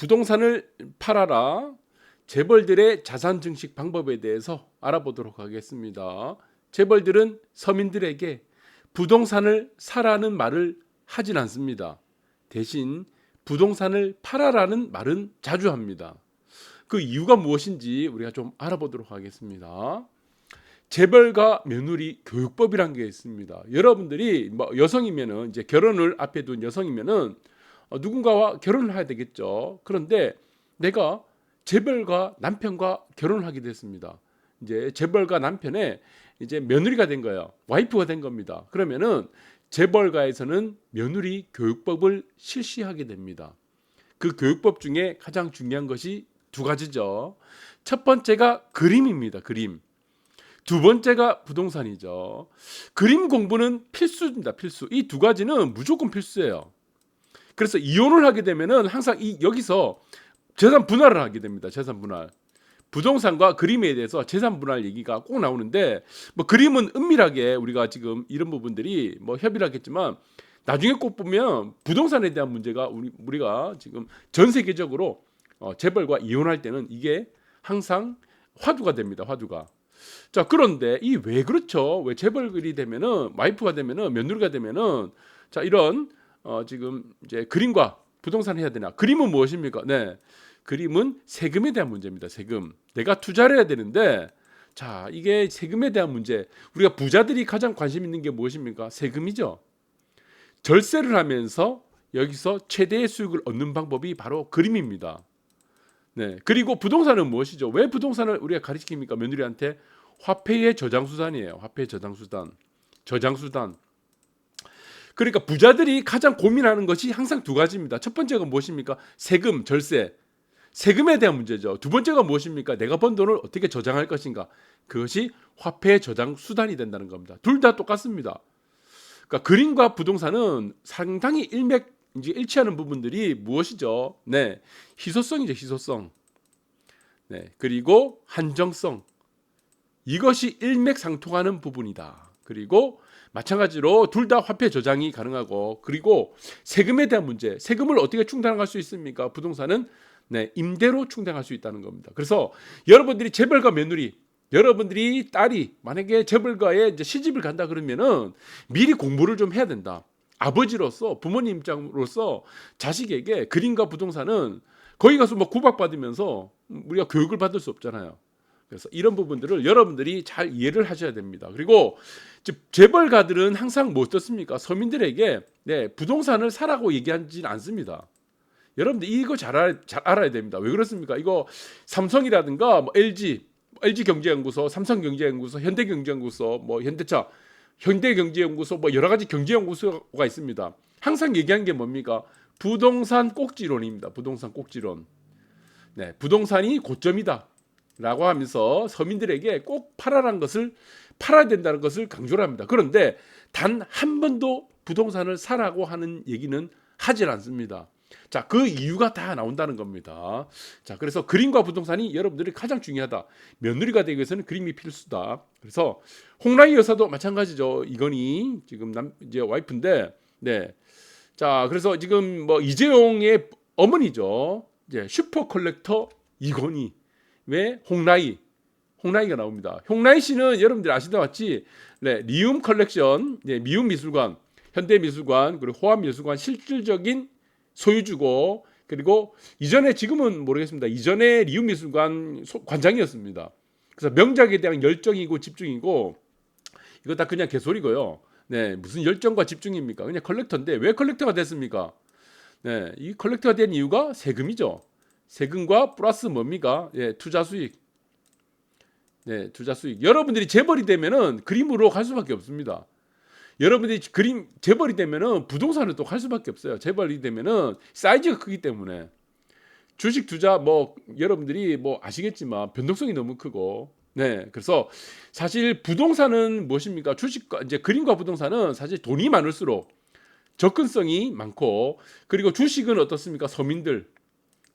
부동산을 팔아라. 재벌들의 자산 증식 방법에 대해서 알아보도록 하겠습니다. 재벌들은 서민들에게 부동산을 사라는 말을 하진 않습니다. 대신 부동산을 팔아라는 말은 자주 합니다. 그 이유가 무엇인지 우리가 좀 알아보도록 하겠습니다. 재벌과 며느리 교육법이란 게 있습니다. 여러분들이 뭐 여성이면은 이제 결혼을 앞에 둔 여성이면은 누군가와 결혼을 해야 되겠죠. 그런데 내가 재벌과 남편과 결혼을 하게 됐습니다. 이제 재벌과 남편의 이제 며느리가 된 거예요. 와이프가 된 겁니다. 그러면은 재벌가에서는 며느리 교육법을 실시하게 됩니다. 그 교육법 중에 가장 중요한 것이 두 가지죠. 첫 번째가 그림입니다. 그림. 두 번째가 부동산이죠. 그림 공부는 필수입니다. 필수. 이 두 가지는 무조건 필수예요. 그래서 이혼을 하게 되면은 항상 여기서 재산 분할을 하게 됩니다. 재산 분할. 부동산과 그림에 대해서 재산 분할 얘기가 꼭 나오는데 뭐 그림은 은밀하게 우리가 지금 이런 부분들이 뭐 협의를 하겠지만 나중에 꼭 보면 부동산에 대한 문제가 우리가 지금 전 세계적으로 재벌과 이혼할 때는 이게 항상 화두가 됩니다. 화두가. 자, 그런데 이 왜 그렇죠? 왜 재벌이 되면은 와이프가 되면은 며느리가 되면은 자, 이런 지금 이제 그림과 부동산 해야 되나? 그림은 무엇입니까? 네. 그림은 세금에 대한 문제입니다. 세금. 내가 투자를 해야 되는데 자, 이게 세금에 대한 문제. 우리가 부자들이 가장 관심 있는 게 무엇입니까? 세금이죠. 절세를 하면서 여기서 최대의 수익을 얻는 방법이 바로 그림입니다. 네. 그리고 부동산은 무엇이죠? 왜 부동산을 우리가 가르칩니까? 며느리한테 화폐의 저장수단이에요. 화폐의 저장수단. 저장수단. 그러니까 부자들이 가장 고민하는 것이 항상 두 가지입니다. 첫 번째가 무엇입니까? 세금, 절세. 세금에 대한 문제죠. 두 번째가 무엇입니까? 내가 번 돈을 어떻게 저장할 것인가? 그것이 화폐의 저장 수단이 된다는 겁니다. 둘 다 똑같습니다. 그러니까 그림과 부동산은 상당히 일치하는 부분들이 무엇이죠? 네, 희소성이죠. 희소성. 네, 그리고 한정성. 이것이 일맥상통하는 부분이다. 그리고 마찬가지로 둘 다 화폐 저장이 가능하고 그리고 세금에 대한 문제. 세금을 어떻게 충당할 수 있습니까? 부동산은 네, 임대로 충당할 수 있다는 겁니다. 그래서 여러분들이 재벌가 며느리, 여러분들이 딸이 만약에 재벌가에 이제 시집을 간다 그러면은 미리 공부를 좀 해야 된다. 아버지로서 부모님 입장으로서 자식에게 그림과 부동산은 거기 가서 뭐 구박받으면서 우리가 교육을 받을 수 없잖아요. 그래서 이런 부분들을 여러분들이 잘 이해를 하셔야 됩니다. 그리고 재벌가들은 항상 뭐 어떻습니까? 서민들에게 네, 부동산을 사라고 얘기하지는 않습니다. 여러분들 이거 잘 알아야 됩니다. 왜 그렇습니까? 이거 삼성이라든가 뭐 LG경제연구소, 삼성경제연구소, 현대경제연구소, 뭐 현대차, 현대경제연구소, 뭐 여러 가지 경제연구소가 있습니다. 항상 얘기하는 게 뭡니까? 부동산 꼭지론입니다. 부동산 꼭지론. 네, 부동산이 고점이다. 라고 하면서 서민들에게 꼭 팔아야 된다는 것을 강조를 합니다. 그런데 단 한 번도 부동산을 사라고 하는 얘기는 하질 않습니다. 자, 그 이유가 다 나온다는 겁니다. 자, 그래서 그림과 부동산이 여러분들이 가장 중요하다. 며느리가 되기 위해서는 그림이 필수다. 그래서 홍라희 여사도 마찬가지죠. 이건희 지금 이제 와이프인데, 네. 자, 그래서 지금 뭐 이재용의 어머니죠. 이제 슈퍼 컬렉터 이건희. 왜 홍라희가 나옵니다. 홍라희 씨는 여러분들 아시다마치 네, 리움 컬렉션, 네, 미움 미술관, 현대미술관 그리고 호암미술관 실질적인 소유주고 그리고 이전에 지금은 모르겠습니다. 이전에 리움 미술관 관장이었습니다. 그래서 명작에 대한 열정이고 집중이고 이거 다 그냥 개소리고요. 네, 무슨 열정과 집중입니까? 그냥 컬렉터인데 왜 컬렉터가 됐습니까? 네, 이 컬렉터가 된 이유가 세금이죠. 세금과 플러스 뭡니까? 예, 투자 수익. 네, 투자 수익. 여러분들이 재벌이 되면은 그림으로 갈 수밖에 없습니다. 여러분들이 재벌이 되면은 부동산을 또 갈 수밖에 없어요. 재벌이 되면은 사이즈가 크기 때문에 주식 투자 뭐 여러분들이 뭐 아시겠지만 변동성이 너무 크고 네, 그래서 사실 부동산은 무엇입니까? 주식과 이제 그림과 부동산은 사실 돈이 많을수록 접근성이 많고 그리고 주식은 어떻습니까? 서민들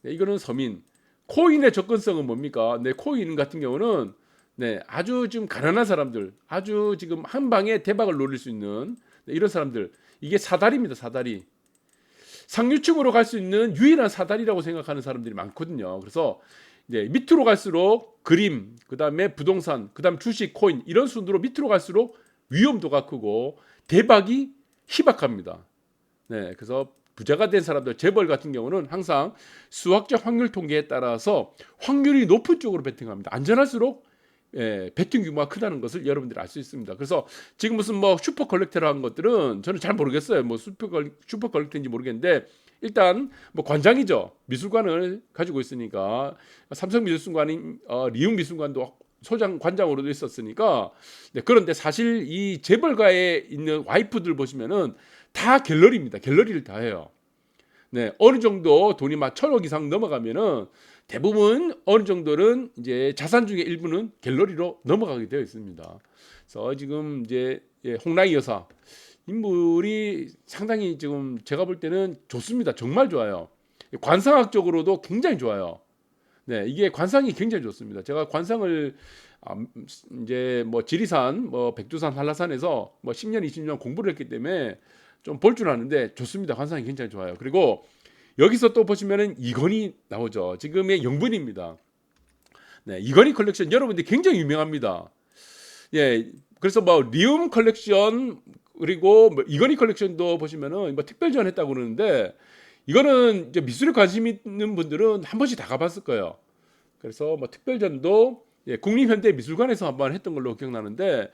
네, 이거는 서민. 코인의 접근성은 뭡니까? 네, 코인 같은 경우는 네, 아주 지금 가난한 사람들, 아주 지금 한 방에 대박을 노릴 수 있는 네, 이런 사람들. 이게 사다리입니다. 사다리. 상류층으로 갈 수 있는 유일한 사다리라고 생각하는 사람들이 많거든요. 그래서 이제 밑으로 갈수록 그림, 그다음에 부동산, 그다음 주식, 코인 이런 순으로 밑으로 갈수록 위험도가 크고 대박이 희박합니다. 네, 그래서 부자가 된 사람들, 재벌 같은 경우는 항상 수학적 확률 통계에 따라서 확률이 높은 쪽으로 베팅합니다. 안전할수록 베팅 규모가 크다는 것을 여러분들이 알 수 있습니다. 그래서 지금 무슨 뭐 슈퍼 컬렉터라는 것들은 저는 잘 모르겠어요. 뭐 슈퍼 컬렉터인지 모르겠는데 일단 뭐 관장이죠. 미술관을 가지고 있으니까 삼성 미술관이 리움 미술관도 소장 관장으로도 있었으니까 그런데 사실 이 재벌가에 있는 와이프들 보시면은 다 갤러리입니다. 갤러리를 다 해요. 네, 어느 정도 돈이 막 1,000억 이상 넘어가면은 대부분 어느 정도는 이제 자산 중에 일부는 갤러리로 넘어가게 되어 있습니다. 그래서 지금 이제 홍라희 여사 인물이 상당히 지금 제가 볼 때는 좋습니다. 정말 좋아요. 관상학적으로도 굉장히 좋아요. 네, 이게 관상이 굉장히 좋습니다. 제가 관상을 이제 뭐 지리산, 뭐 백두산, 한라산에서 뭐 10년, 20년 공부를 했기 때문에 좀 볼 줄 아는데 좋습니다. 관상이 굉장히 좋아요. 그리고 여기서 또 보시면은 이건희 나오죠. 지금의 영분입니다. 네, 이건희 컬렉션 여러분들 굉장히 유명합니다. 예, 그래서 뭐 리움 컬렉션 그리고 뭐 이건희 컬렉션도 보시면은 뭐 특별 지원했다고 그러는데 이거는 이제 미술에 관심 있는 분들은 한 번씩 다 가봤을 거예요. 그래서 뭐 특별전도 국립현대미술관에서 한번 했던 걸로 기억나는데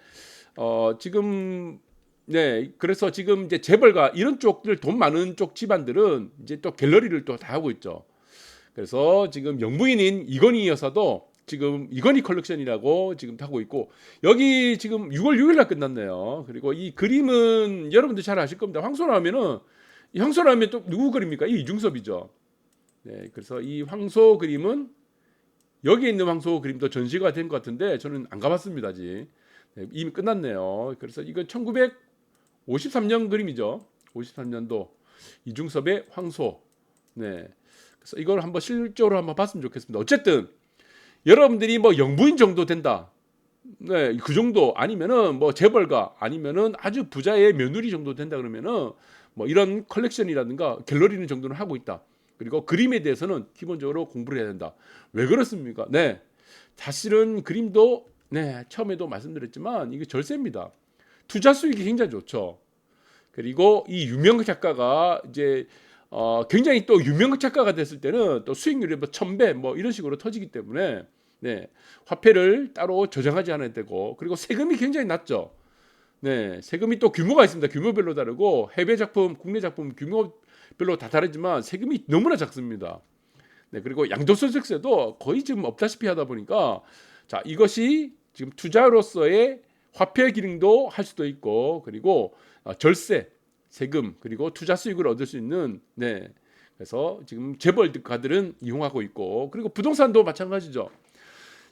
지금 그래서 지금 이제 재벌가 이런 쪽들 돈 많은 쪽 집안들은 이제 또 갤러리를 또 다 하고 있죠. 그래서 지금 영부인인 이건희 여사도 지금 이건희 컬렉션이라고 지금 하고 있고 여기 지금 6월 6일 날 끝났네요. 그리고 이 그림은 여러분들 잘 아실 겁니다. 황소라면은 이 황소라면 또 누구 그림입니까? 이 이중섭이죠. 네, 그래서 이 황소 그림은 여기 있는 황소 그림도 전시가 된 것 같은데 저는 안 가봤습니다 아직. 네, 이미 끝났네요. 그래서 이건 1953년 그림이죠. 53년도 이중섭의 황소. 네, 그래서 이걸 한번 실제로 한번 봤으면 좋겠습니다. 어쨌든 여러분들이 뭐 영부인 정도 된다. 네, 그 정도 아니면은 뭐 재벌가 아니면은 아주 부자의 며느리 정도 된다 그러면은 뭐 이런 컬렉션이라든가 갤러리는 정도는 하고 있다. 그리고 그림에 대해서는 기본적으로 공부를 해야 된다. 왜 그렇습니까? 네, 사실은 그림도 처음에도 말씀드렸지만 이게 절세입니다. 투자 수익이 굉장히 좋죠. 그리고 이 유명 작가가 이제 굉장히 또 유명 작가가 됐을 때는 또 수익률이 뭐 1,000배 뭐 이런 식으로 터지기 때문에 화폐를 따로 저장하지 않아야 되고 그리고 세금이 굉장히 낮죠. 네, 세금이 또 규모가 있습니다. 규모별로 다르고 해외 작품, 국내 작품 규모별로 다 다르지만 세금이 너무나 작습니다. 네, 그리고 양도소득세도 거의 지금 없다시피 하다 보니까 자 이것이 지금 투자로서의 화폐 기능도 할 수도 있고 그리고 절세, 세금 그리고 투자 수익을 얻을 수 있는 그래서 지금 재벌가들은 이용하고 있고 그리고 부동산도 마찬가지죠.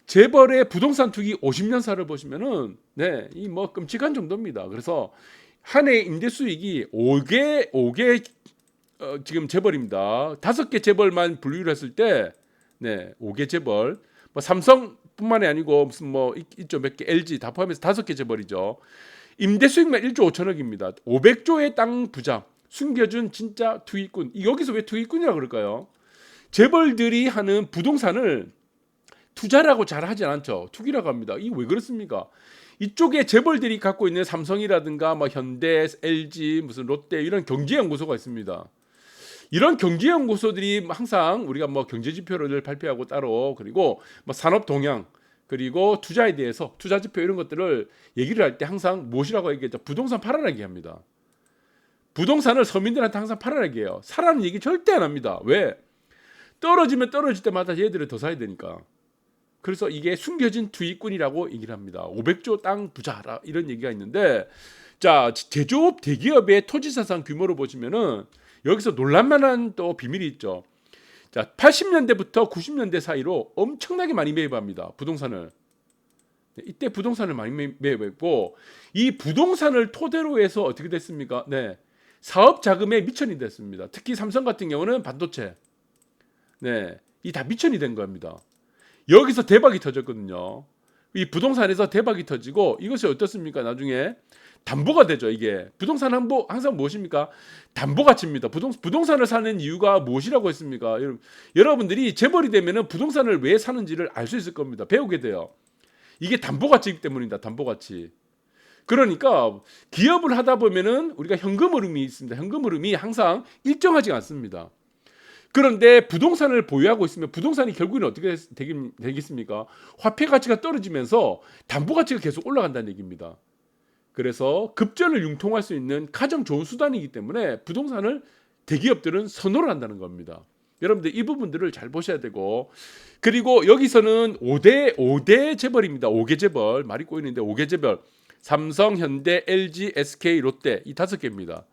재벌의 부동산 투기 50년사를 보시면은 이 뭐 끔찍한 정도입니다. 그래서 한 해 임대 수익이 5개 지금 재벌입니다. 5개 재벌만 분류를 했을 때 5개 재벌 뭐 삼성뿐만이 아니고 무슨 뭐 있죠 몇 개 LG 다 포함해서 5개 재벌이죠. 임대 수익만 1조 5천억입니다. 500조의 땅 부자 숨겨준 진짜 투기꾼. 여기서 왜 투기꾼이라고 그럴까요? 재벌들이 하는 부동산을 투자라고 잘 하지 않죠. 투기라고 합니다. 이게 왜 그렇습니까? 이쪽에 재벌들이 갖고 있는 삼성이라든가 뭐 현대, LG, 무슨 롯데 이런 경제연구소가 있습니다. 이런 경제연구소들이 항상 우리가 뭐 경제지표를 발표하고 따로 그리고 뭐 산업 동향 그리고 투자에 대해서 투자지표 이런 것들을 얘기를 할 때 항상 무엇이라고 얘기했죠? 부동산 팔아라 얘기합니다. 부동산을 서민들한테 항상 팔아라 얘기해요. 사라는 얘기 절대 안 합니다. 왜? 떨어지면 떨어질 때마다 얘들을 더 사야 되니까. 그래서 이게 숨겨진 투기꾼이라고 얘기를 합니다. 500조 땅 부자라 이런 얘기가 있는데 자 제조업 대기업의 토지자산 규모로 보시면은 여기서 놀랄만한 또 비밀이 있죠. 자 80년대부터 90년대 사이로 엄청나게 많이 매입합니다. 부동산을. 이때 부동산을 많이 매입했고 이 부동산을 토대로 해서 어떻게 됐습니까? 사업 자금의 미천이 됐습니다. 특히 삼성 같은 경우는 반도체. 이 다 미천이 된 겁니다. 여기서 대박이 터졌거든요. 이 부동산에서 대박이 터지고 이것이 어떻습니까? 나중에 담보가 되죠. 이게 부동산 항상 무엇입니까? 담보 가치입니다. 부동산을 사는 이유가 무엇이라고 했습니까? 여러분들이 재벌이 되면은 부동산을 왜 사는지를 알 수 있을 겁니다. 배우게 돼요. 이게 담보 가치이기 때문입니다. 담보 가치. 그러니까 기업을 하다 보면은 우리가 현금 흐름이 있습니다. 현금 흐름이 항상 일정하지 않습니다. 그런데 부동산을 보유하고 있으면 부동산이 결국에는 어떻게 되겠습니까? 화폐 가치가 떨어지면서 담보 가치가 계속 올라간다는 얘기입니다. 그래서 급전을 융통할 수 있는 가장 좋은 수단이기 때문에 부동산을 대기업들은 선호를 한다는 겁니다. 여러분들 이 부분들을 잘 보셔야 되고, 그리고 여기서는 5대 재벌입니다. 5개 재벌 말이 꼬이는데 5개 재벌 삼성, 현대, LG, SK, 롯데 이 5개입니다.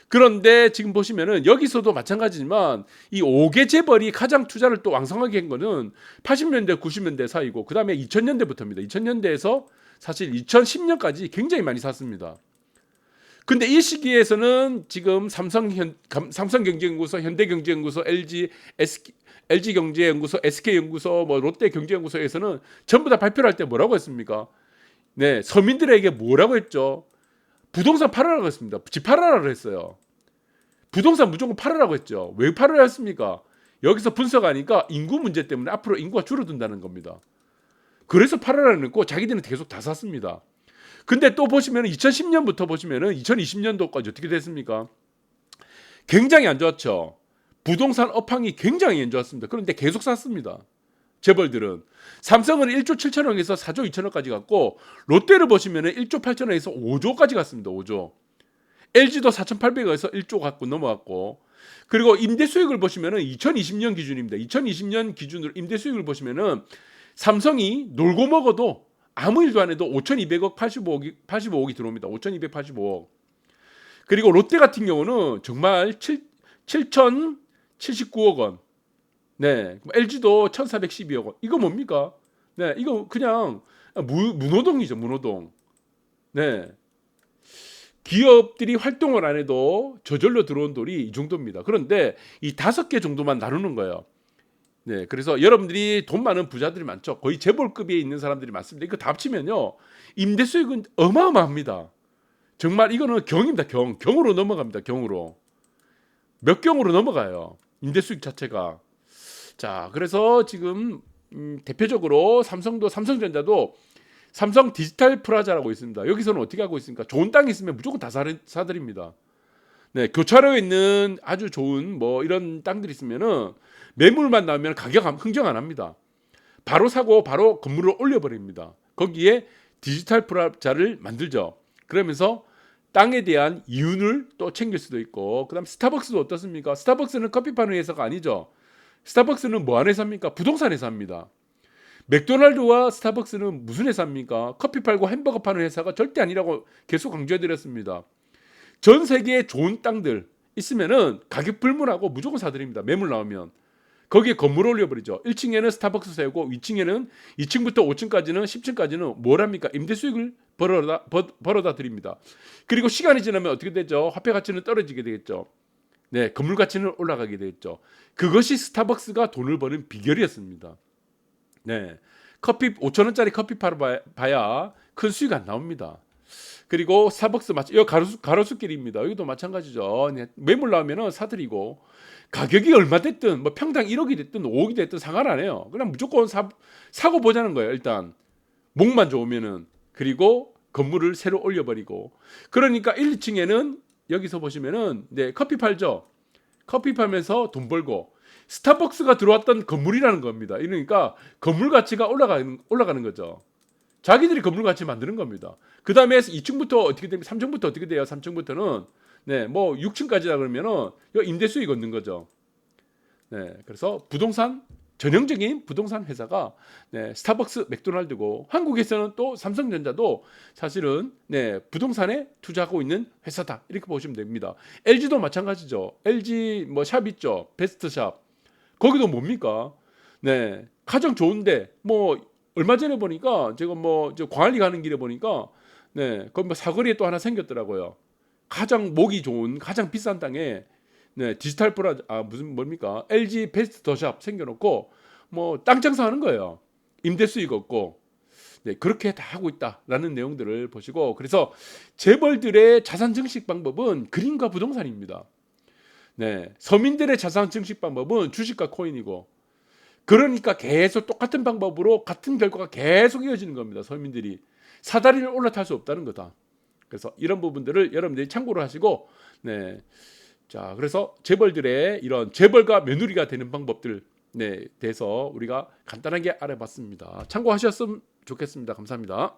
그런데 지금 보시면은 여기서도 마찬가지지만 이 5개 재벌이 가장 투자를 또 왕성하게 한 거는 80년대, 90년대 사이고 그 다음에 2000년대부터입니다. 2000년대에서 사실 2010년까지 굉장히 많이 샀습니다. 근데 이 시기에서는 지금 삼성경제연구소, 현대경제연구소, LG경제연구소, SK연구소, 뭐 롯데경제연구소에서는 전부 다 발표를 할 때 뭐라고 했습니까? 네, 서민들에게 뭐라고 했죠? 부동산 팔아라고 했습니다. 집 팔아라고 했어요. 부동산 무조건 팔으라고 했죠. 왜 팔으라 했습니까? 여기서 분석하니까 인구 문제 때문에 앞으로 인구가 줄어든다는 겁니다. 그래서 팔으라는 거 자기들은 계속 다 샀습니다. 근데 또 보시면 2010년부터 보시면 2020년도까지 어떻게 됐습니까? 굉장히 안 좋았죠. 부동산 업황이 굉장히 안 좋았습니다. 그런데 계속 샀습니다. 재벌들은 삼성은 1조 7천억에서 4조 2천억까지 갔고 롯데를 보시면 1조 8천억에서 5조까지 갔습니다. 5조. LG도 4,800억에서 1조 갖고 넘어갔고, 그리고 임대 수익을 보시면은 2020년 기준입니다. 2020년 기준으로 임대 수익을 보시면은 삼성이 놀고 먹어도 아무 일도 안 해도 5,200억 85억이 들어옵니다. 5,285억. 그리고 롯데 같은 경우는 정말 7,079억 원. 네. LG도 1,412억 원. 이거 뭡니까? 네. 이거 그냥 무노동이죠. 무노동. 네. 기업들이 활동을 안 해도 저절로 들어온 돈이 이 정도입니다. 그런데 이 5개 정도만 나누는 거예요. 네, 그래서 여러분들이 돈 많은 부자들이 많죠. 거의 재벌급에 있는 사람들이 많습니다. 이거 다 합치면요, 임대 수익은 어마어마합니다. 정말 이거는 경입니다. 경으로 넘어갑니다. 경으로 몇 경으로 넘어가요. 임대 수익 자체가. 자, 그래서 지금 대표적으로 삼성전자도 삼성 디지털 프라자라고 있습니다. 여기서는 어떻게 하고 있습니까? 좋은 땅이 있으면 무조건 다 사드립니다. 네, 교차로에 있는 아주 좋은 뭐 이런 땅들이 있으면은 매물만 나오면 가격 흥정 안 합니다. 바로 사고 바로 건물을 올려버립니다. 거기에 디지털 프라자를 만들죠. 그러면서 땅에 대한 이윤을 또 챙길 수도 있고, 그다음 스타벅스도 어떻습니까? 스타벅스는 커피 파는 회사가 아니죠. 스타벅스는 뭐 하는 회사입니까? 부동산 회사입니다. 맥도날드와 스타벅스는 무슨 회사입니까? 커피 팔고 햄버거 파는 회사가 절대 아니라고 계속 강조해드렸습니다. 전 세계에 좋은 땅들 있으면은 가격 불문하고 무조건 사드립니다. 매물 나오면. 거기에 건물 올려버리죠. 1층에는 스타벅스 세우고 2층에는 2층부터 5층까지는 10층까지는 뭘 합니까? 임대 수익을 벌어다 드립니다. 그리고 시간이 지나면 어떻게 되죠? 화폐 가치는 떨어지게 되겠죠. 네, 건물 가치는 올라가게 되겠죠. 그것이 스타벅스가 돈을 버는 비결이었습니다. 네, 5,000원짜리 커피 팔아봐야 큰 수익 안 나옵니다. 그리고 스타벅스 여기 가로수길입니다. 여기도 마찬가지죠. 네, 매물 나오면은 사드리고, 가격이 얼마 됐든 뭐 평당 1억이 됐든 5억이 됐든 상관 안 해요. 그냥 무조건 사고 보자는 거예요. 일단 목만 좋으면은. 그리고 건물을 새로 올려버리고. 그러니까 1층에는 여기서 보시면은 네, 커피 팔죠. 커피 팔면서 돈 벌고, 스타벅스가 들어왔던 건물이라는 겁니다. 이러니까 건물 가치가 올라가는 거죠. 자기들이 건물 가치 만드는 겁니다. 그 다음에 2층부터 어떻게 됩니까? 3층부터 어떻게 돼요? 3층부터는 네, 뭐 6층까지다 그러면은 임대 수익 얻는 거죠. 네, 그래서 전형적인 부동산 회사가 네, 스타벅스, 맥도날드고, 한국에서는 또 삼성전자도 사실은 네, 부동산에 투자하고 있는 회사다, 이렇게 보시면 됩니다. LG도 마찬가지죠. LG 뭐 샵 있죠. 베스트샵. 거기도 뭡니까? 네, 가장 좋은데 뭐 얼마 전에 보니까 제가 뭐 광안리 가는 길에 보니까 네, 거기 뭐 사거리에 또 하나 생겼더라고요. 가장 목이 좋은 가장 비싼 땅에 네, 디지털 뭡니까? LG 베스트 더샵 생겨놓고 뭐 땅 장사하는 거예요. 임대 수익 없고. 네, 그렇게 다 하고 있다라는 내용들을 보시고, 그래서 재벌들의 자산 증식 방법은 그림과 부동산입니다. 네, 서민들의 자산 증식 방법은 주식과 코인이고, 그러니까 계속 똑같은 방법으로 같은 결과가 계속 이어지는 겁니다. 서민들이 사다리를 올라탈 수 없다는 거다. 그래서 이런 부분들을 여러분들이 참고를 하시고, 네, 자, 그래서 재벌들의 이런 재벌가 며느리가 되는 방법들 네, 대해서 우리가 간단하게 알아봤습니다. 참고하셨으면 좋겠습니다. 감사합니다.